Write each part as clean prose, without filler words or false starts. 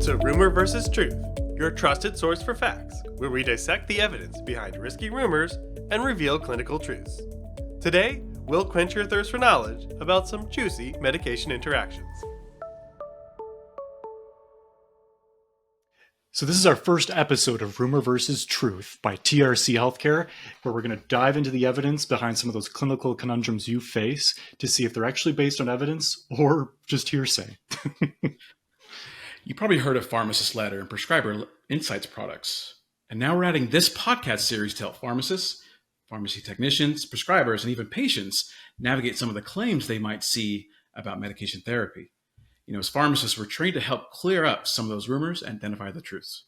to Rumor versus Truth, your trusted source for facts, where we dissect the evidence behind risky rumors and reveal clinical truths. Today, we'll quench your thirst for knowledge about some juicy medication interactions. So this is our first episode of Rumor versus Truth by TRC Healthcare, where we're going to dive into the evidence behind some of those clinical conundrums you face to see if they're actually based on evidence or just hearsay. You probably heard of Pharmacist Letter and Prescriber Insights products. And now we're adding this podcast series to help pharmacists, pharmacy technicians, prescribers, and even patients navigate some of the claims they might see about medication therapy. As pharmacists, we're trained to help clear up some of those rumors and identify the truths.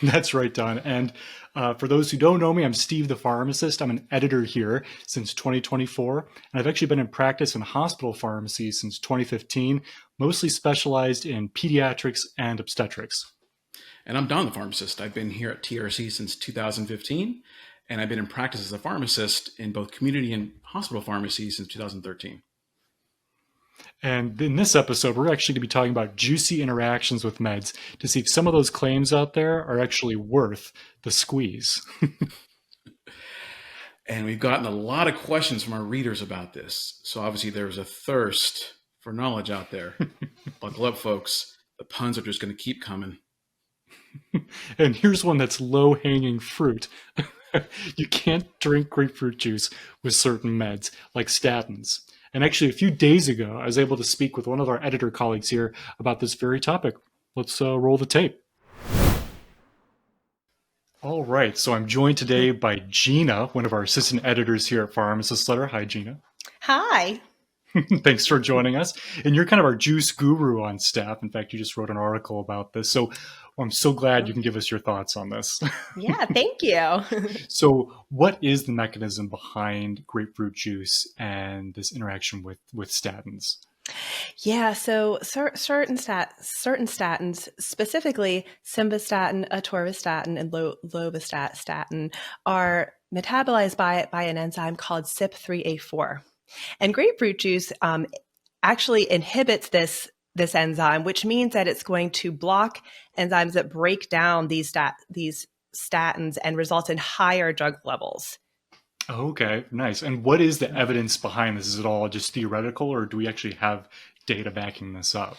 That's right, Don. And for those who don't know me, I'm Steve the Pharmacist. I'm an editor here since 2024. And I've actually been in practice in hospital pharmacy since 2015, mostly specialized in pediatrics and obstetrics. And I'm Don the Pharmacist. I've been here at TRC since 2015, and I've been in practice as a pharmacist in both community and hospital pharmacy since 2013. And in this episode, we're actually going to be talking about juicy interactions with meds to see if some of those claims out there are actually worth the squeeze. And we've gotten a lot of questions from our readers about this. So obviously there's a thirst for knowledge out there. Buckle up, folks. The puns are just going to keep coming. And here's one that's low-hanging fruit. You can't drink grapefruit juice with certain meds, like statins. And actually, a few days ago, I was able to speak with one of our editor colleagues here about this very topic. Let's roll the tape. All right, so I'm joined today by Gina, one of our assistant editors here at Pharmacist Letter. Hi, Gina. Hi. Thanks for joining us. And you're kind of our juice guru on staff. In fact, you just wrote an article about this. So I'm so glad you can give us your thoughts on this. Yeah, thank you. So what is the mechanism behind grapefruit juice and this interaction with statins? Yeah, so certain statins, specifically simvastatin, atorvastatin, and lovastatin, are metabolized by an enzyme called CYP3A4. And grapefruit juice actually inhibits this enzyme, which means that it's going to block enzymes that break down these statins and result in higher drug levels. Okay, nice. And what is the evidence behind this? Is it all just theoretical, or do we actually have data backing this up?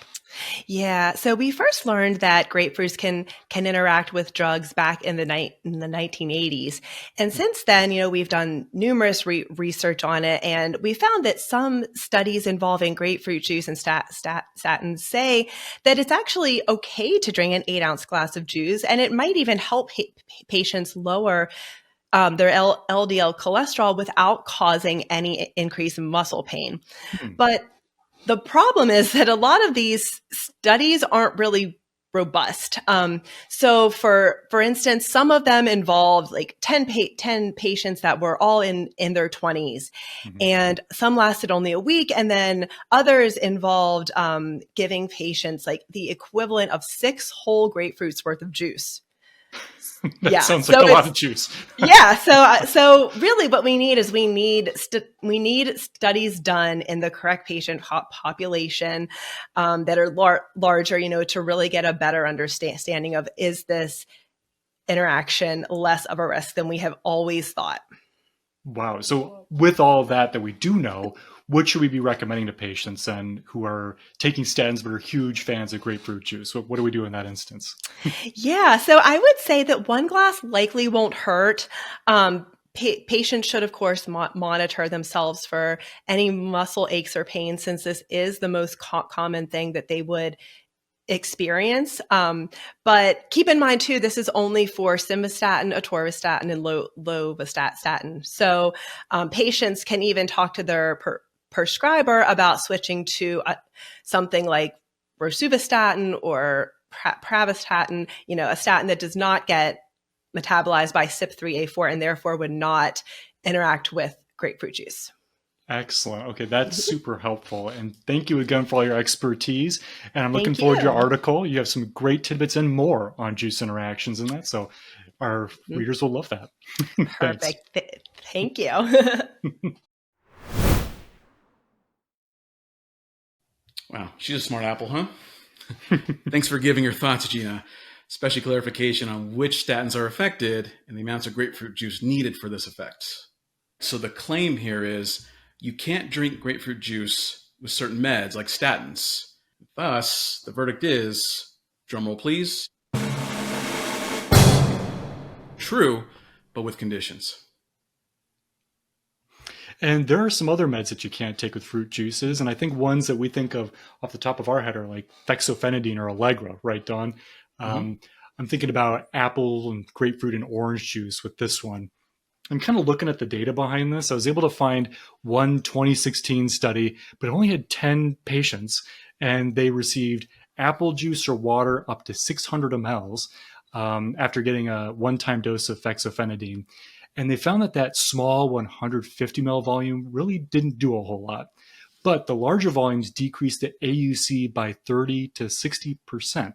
Yeah, so we first learned that grapefruits can interact with drugs back in the 1980s. And since then, we've done numerous research on it, and we found that some studies involving grapefruit juice and statins say that it's actually okay to drink an 8-ounce glass of juice, and it might even help patients lower their LDL cholesterol without causing any increase in muscle pain. But the problem is that a lot of these studies aren't really robust. So for instance, some of them involved like 10 patients that were all in their 20s, and some lasted only a week. And then others involved giving patients like the equivalent of 6 whole grapefruits worth of juice. That sounds like a lot of juice. Yeah. So really what we need is we need studies done in the correct patient population that are larger, to really get a better understanding of, is this interaction less of a risk than we have always thought? Wow. So with all that we do know, what should we be recommending to patients then who are taking statins but are huge fans of grapefruit juice? What do we do in that instance? Yeah, so I would say that 1 glass likely won't hurt. Patients should, of course, monitor themselves for any muscle aches or pain, since this is the most common thing that they would experience. But keep in mind, too, this is only for simvastatin, atorvastatin, and lovastatin. So patients can even talk to their prescriber about switching to something like rosuvastatin or pravastatin, a statin that does not get metabolized by CYP3A4 and therefore would not interact with grapefruit juice. Excellent. Okay, that's super helpful. And thank you again for all your expertise. And I'm looking forward to your article. You have some great tidbits and more on juice interactions in that. So our readers will love that. Perfect. Thank you. Wow, she's a smart apple, huh? Thanks for giving your thoughts, Gina, especially clarification on which statins are affected and the amounts of grapefruit juice needed for this effect. So the claim here is you can't drink grapefruit juice with certain meds like statins. Thus, the verdict is, drumroll please, true, but with conditions. And there are some other meds that you can't take with fruit juices. And I think ones that we think of off the top of our head are like fexofenadine or Allegra, right, Don? I'm thinking about apple and grapefruit and orange juice with this one. I'm kind of looking at the data behind this. I was able to find one 2016 study, but it only had 10 patients, and they received apple juice or water up to 600 mLs after getting a one-time dose of fexofenadine. And they found that that small 150 ml volume really didn't do a whole lot. But the larger volumes decreased the AUC by 30 to 60%.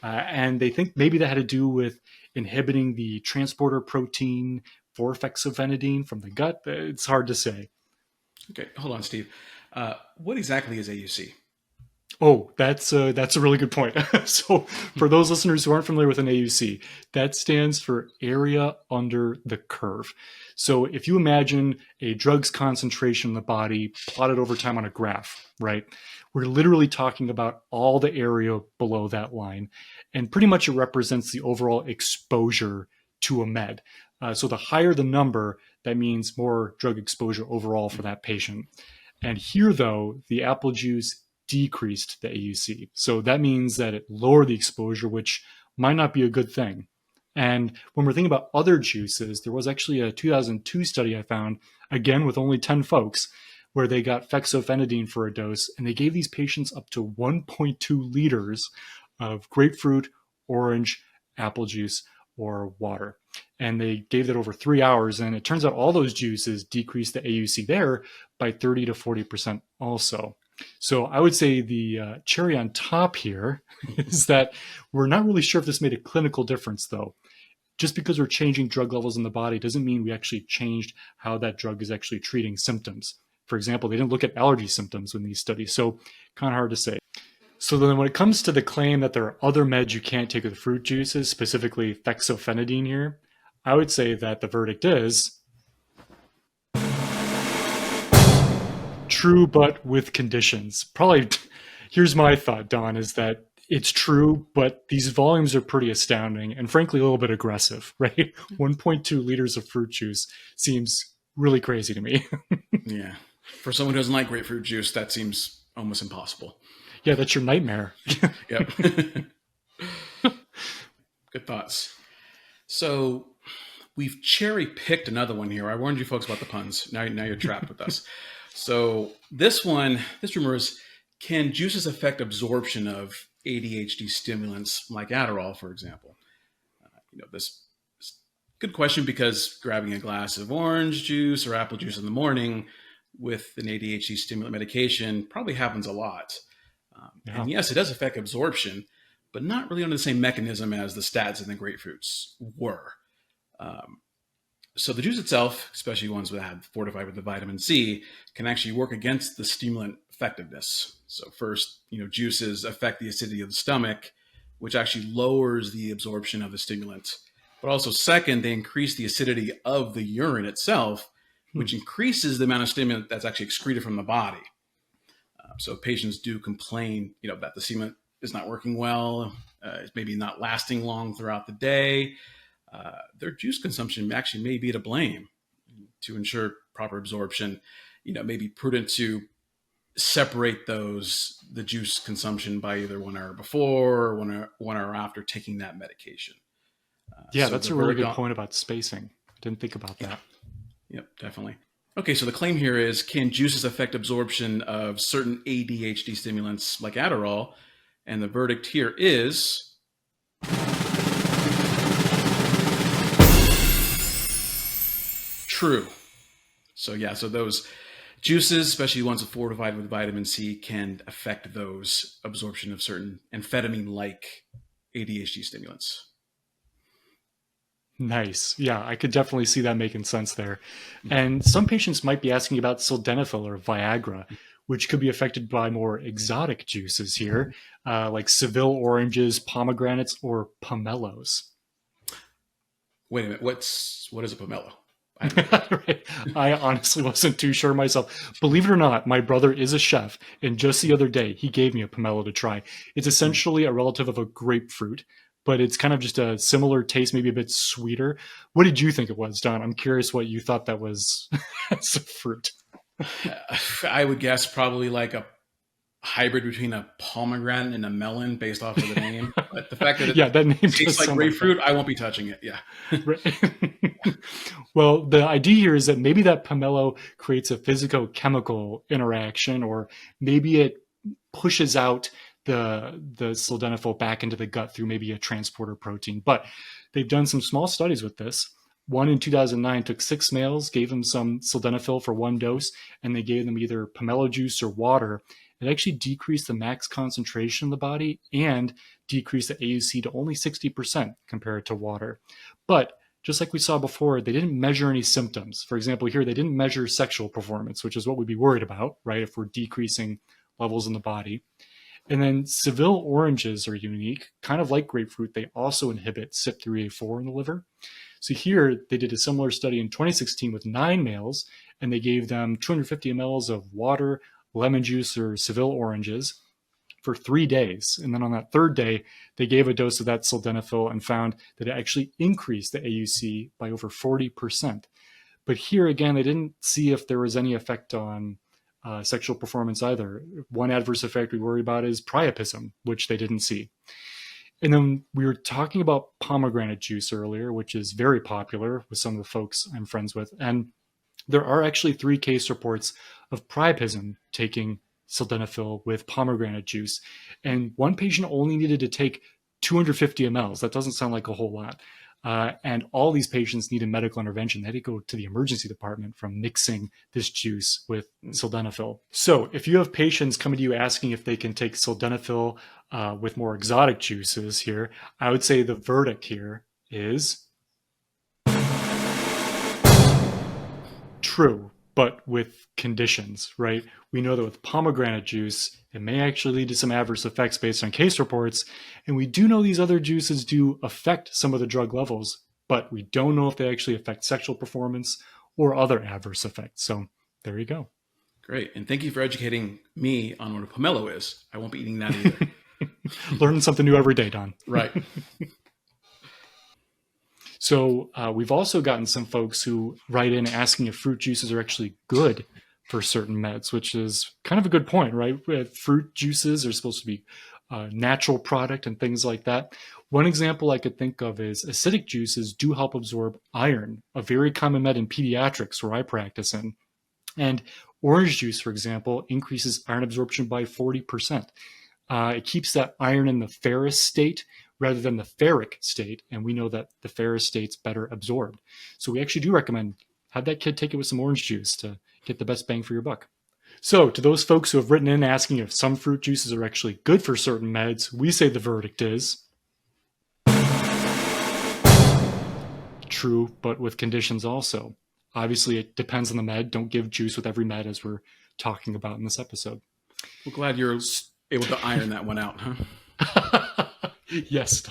And they think maybe that had to do with inhibiting the transporter protein for fexofenadine from the gut. It's hard to say. Okay, hold on, Steve. What exactly is AUC? Oh, that's a really good point. So for those listeners who aren't familiar with an AUC, that stands for area under the curve. So if you imagine a drug's concentration in the body plotted over time on a graph, right? We're literally talking about all the area below that line. And pretty much it represents the overall exposure to a med. So the higher the number, that means more drug exposure overall for that patient. And here, though, the apple juice decreased the AUC. So that means that it lowered the exposure, which might not be a good thing. And when we're thinking about other juices, there was actually a 2002 study I found, again with only 10 folks, where they got fexofenadine for a dose, and they gave these patients up to 1.2 liters of grapefruit, orange, apple juice, or water. And they gave that over 3 hours, and it turns out all those juices decreased the AUC there by 30 to 40% also. So I would say the cherry on top here is that we're not really sure if this made a clinical difference, though. Just because we're changing drug levels in the body doesn't mean we actually changed how that drug is actually treating symptoms. For example, they didn't look at allergy symptoms in these studies, so kind of hard to say. So then when it comes to the claim that there are other meds you can't take with fruit juices, specifically fexofenadine here, I would say that the verdict is true, but with conditions. Probably, here's my thought, Don, is that it's true, but these volumes are pretty astounding and frankly a little bit aggressive, right? 1.2 liters of fruit juice seems really crazy to me. Yeah. For someone who doesn't like grapefruit juice, that seems almost impossible. Yeah, that's your nightmare. Yep. Good thoughts. So we've cherry picked another one here. I warned you folks about the puns. Now you're trapped with us. So this rumor is, can juices affect absorption of ADHD stimulants like Adderall, for example? This is a good question because grabbing a glass of orange juice or apple juice in the morning with an ADHD stimulant medication probably happens a lot. And yes, it does affect absorption, but not really under the same mechanism as the statins and the grapefruits were. So the juice itself, especially ones that have fortified with the vitamin C, can actually work against the stimulant effectiveness. So first, juices affect the acidity of the stomach, which actually lowers the absorption of the stimulant. But also second, they increase the acidity of the urine itself, which increases the amount of stimulant that's actually excreted from the body. So patients do complain, that the stimulant is not working well, it's maybe not lasting long throughout the day. Their juice consumption actually may be to blame. To ensure proper absorption, it may be prudent to separate the juice consumption by either 1 hour before or 1 hour after taking that medication. So that's a really good point about spacing. I didn't think about that. Yep, definitely. Okay, so the claim here is, can juices affect absorption of certain ADHD stimulants like Adderall? And the verdict here is true. So those juices, especially ones fortified with vitamin C, can affect those absorption of certain amphetamine-like ADHD stimulants. Nice. Yeah, I could definitely see that making sense there. And some patients might be asking about sildenafil or Viagra, which could be affected by more exotic juices here, like Seville oranges, pomegranates, or pomelos. Wait a minute. What is a pomelo? Right. I honestly wasn't too sure myself. Believe it or not, my brother is a chef, and just the other day he gave me a pomelo to try. It's essentially a relative of a grapefruit, but it's kind of just a similar taste, maybe a bit sweeter. What did you think it was, Don? I'm curious what you thought that was as a fruit. I would guess probably like a hybrid between a pomegranate and a melon based off of the name. But the fact that that name tastes like grapefruit, I won't be touching it. Yeah. Right. Well, the idea here is that maybe that pomelo creates a physicochemical interaction, or maybe it pushes out the sildenafil back into the gut through maybe a transporter protein. But they've done some small studies with this. One in 2009 took 6 males, gave them some sildenafil for 1 dose, and they gave them either pomelo juice or water. It actually decreased the max concentration in the body and decreased the AUC to only 60% compared to water. But just like we saw before, they didn't measure any symptoms. For example, here, they didn't measure sexual performance, which is what we'd be worried about, right, if we're decreasing levels in the body. And then Seville oranges are unique. Kind of like grapefruit, they also inhibit CYP3A4 in the liver. So here, they did a similar study in 2016 with 9 males, and they gave them 250 mLs of water, lemon juice, or Seville oranges for 3 days. And then on that 3rd day, they gave a dose of that sildenafil and found that it actually increased the AUC by over 40%. But here again, they didn't see if there was any effect on sexual performance either. One adverse effect we worry about is priapism, which they didn't see. And then we were talking about pomegranate juice earlier, which is very popular with some of the folks I'm friends with. And there are actually 3 case reports of priapism taking sildenafil with pomegranate juice. And one patient only needed to take 250 mLs. That doesn't sound like a whole lot. And all these patients needed medical intervention. They had to go to the emergency department from mixing this juice with sildenafil. So if you have patients coming to you asking if they can take sildenafil with more exotic juices here, I would say the verdict here is true, but with conditions, right? We know that with pomegranate juice, it may actually lead to some adverse effects based on case reports. And we do know these other juices do affect some of the drug levels, but we don't know if they actually affect sexual performance or other adverse effects. So there you go. Great. And thank you for educating me on what a pomelo is. I won't be eating that either. Learning something new every day, Don. Right. So we've also gotten some folks who write in asking if fruit juices are actually good for certain meds, which is kind of a good point, right? Fruit juices are supposed to be a natural product and things like that. One example I could think of is acidic juices do help absorb iron, a very common med in pediatrics where I practice in. And orange juice, for example, increases iron absorption by 40%. It keeps that iron in the ferrous state rather than the ferric state, and we know that the ferrous state's better absorbed. So we actually do recommend have that kid take it with some orange juice to get the best bang for your buck. So to those folks who have written in asking if some fruit juices are actually good for certain meds, we say the verdict is true, but with conditions also. Obviously, it depends on the med. Don't give juice with every med, as we're talking about in this episode. Well, glad you're able to iron that one out, huh? Yes.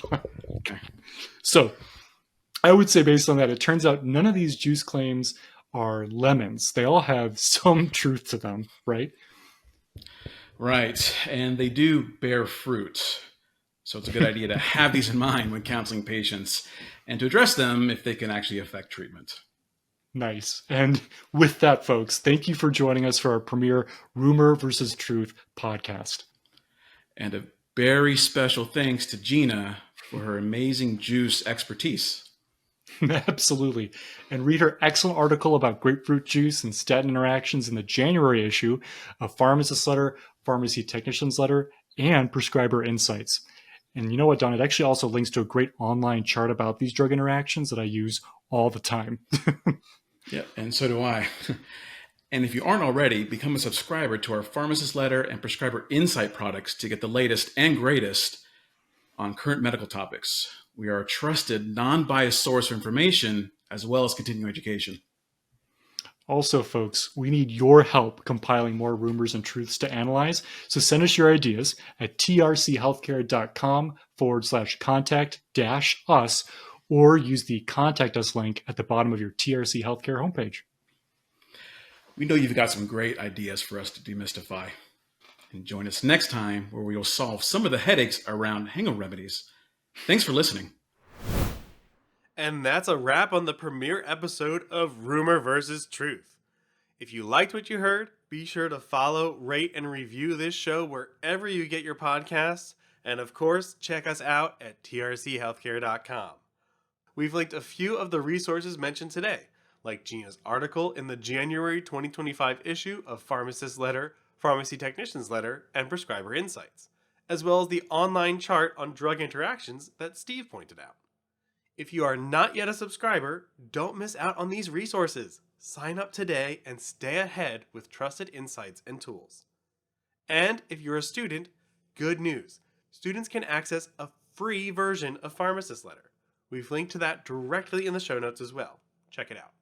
Okay. So I would say based on that, it turns out none of these juice claims are lemons. They all have some truth to them, right? Right. And they do bear fruit. So it's a good idea to have these in mind when counseling patients and to address them if they can actually affect treatment. Nice. And with that, folks, thank you for joining us for our premiere Rumor versus Truth podcast. And a very special thanks to Gina for her amazing juice expertise. Absolutely. And read her excellent article about grapefruit juice and statin interactions in the January issue of Pharmacist Letter, Pharmacy Technician's Letter, and Prescriber Insights. And you know what, Don? It actually also links to a great online chart about these drug interactions that I use all the time. Yeah, and so do I. And if you aren't already, become a subscriber to our Pharmacist Letter and Prescriber Insight products to get the latest and greatest on current medical topics. We are a trusted, non-biased source for information as well as continuing education. Also, folks, we need your help compiling more rumors and truths to analyze. So send us your ideas at trchealthcare.com/contact-us or use the contact us link at the bottom of your TRC Healthcare homepage. We know you've got some great ideas for us to demystify. And join us next time where we will solve some of the headaches around hangover remedies. Thanks for listening. And that's a wrap on the premiere episode of Rumor versus Truth. If you liked what you heard, be sure to follow, rate, and review this show wherever you get your podcasts. And of course, check us out at trchealthcare.com. We've linked a few of the resources mentioned today, like Gina's article in the January 2025 issue of Pharmacist Letter, Pharmacy Technician's Letter, and Prescriber Insights, as well as the online chart on drug interactions that Steve pointed out. If you are not yet a subscriber, don't miss out on these resources. Sign up today and stay ahead with trusted insights and tools. And if you're a student, good news. Students can access a free version of Pharmacist Letter. We've linked to that directly in the show notes as well. Check it out.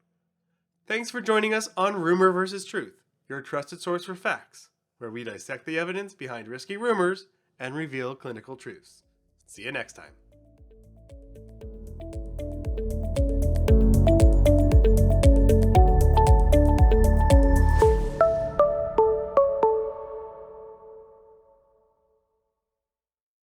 Thanks for joining us on Rumor versus Truth, your trusted source for facts, where we dissect the evidence behind risky rumors and reveal clinical truths. See you next time.